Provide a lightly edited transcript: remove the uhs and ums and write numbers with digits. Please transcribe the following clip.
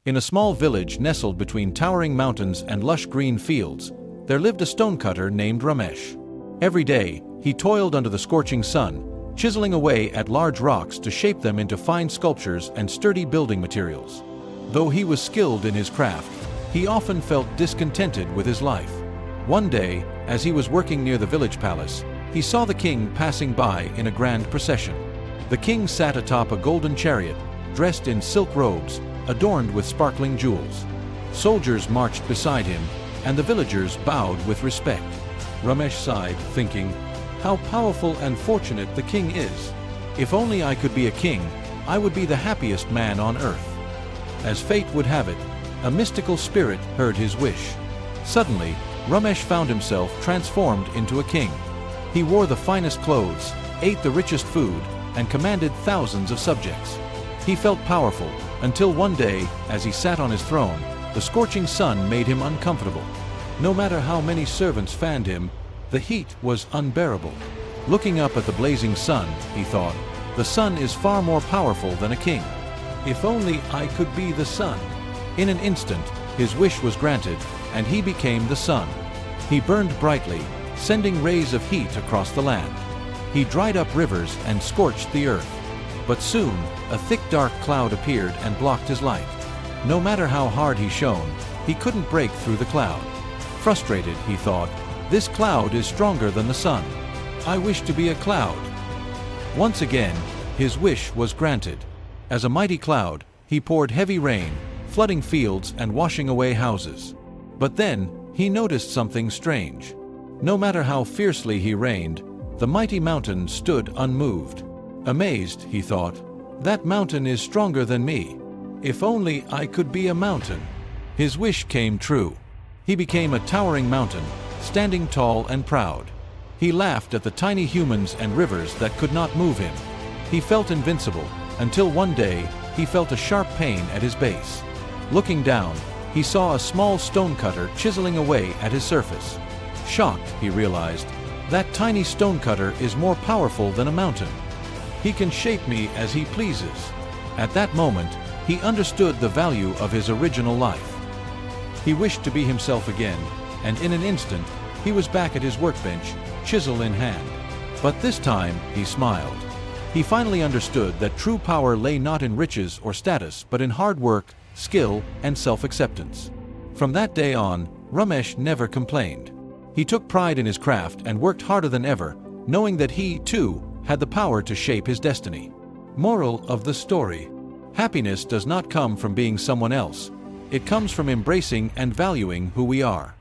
In a small village nestled between towering mountains and lush green fields, there lived a stonecutter named Ramesh. Every day, he toiled under the scorching sun, chiseling away at large rocks to shape them into fine sculptures and sturdy building materials. Though he was skilled in his craft, he often felt discontented with his life. One day, as he was working near the village palace, he saw the king passing by in a grand procession. The king sat atop a golden chariot, dressed in silk robes, adorned with sparkling jewels. Soldiers marched beside him, and the villagers bowed with respect. Ramesh sighed, thinking, "How powerful and fortunate the king is. If only I could be a king, I would be the happiest man on earth." As fate would have it, a mystical spirit heard his wish. Suddenly, Ramesh found himself transformed into a king. He wore the finest clothes, ate the richest food, and commanded thousands of subjects. He felt powerful, until one day, as he sat on his throne, the scorching sun made him uncomfortable. No matter how many servants fanned him, the heat was unbearable. Looking up at the blazing sun, he thought, "The sun is far more powerful than a king. If only I could be the sun." In an instant, his wish was granted, and he became the sun. He burned brightly, sending rays of heat across the land. He dried up rivers and scorched the earth. But soon, a thick dark cloud appeared and blocked his light. No matter how hard he shone, he couldn't break through the cloud. Frustrated, he thought, "This cloud is stronger than the sun. I wish to be a cloud." Once again, his wish was granted. As a mighty cloud, he poured heavy rain, flooding fields and washing away houses. But then, he noticed something strange. No matter how fiercely he rained, the mighty mountain stood unmoved. Amazed, he thought, "That mountain is stronger than me. If only I could be a mountain." His wish came true. He became a towering mountain, standing tall and proud. He laughed at the tiny humans and rivers that could not move him. He felt invincible, until one day, he felt a sharp pain at his base. Looking down, he saw a small stonecutter chiseling away at his surface. Shocked, he realized, "That tiny stonecutter is more powerful than a mountain. He can shape me as he pleases." At that moment, he understood the value of his original life. He wished to be himself again, and in an instant, he was back at his workbench, chisel in hand. But this time, he smiled. He finally understood that true power lay not in riches or status, but in hard work, skill, and self-acceptance. From that day on, Ramesh never complained. He took pride in his craft and worked harder than ever, knowing that he, too, had the power to shape his destiny. Moral of the story: happiness does not come from being someone else. It comes from embracing and valuing who we are.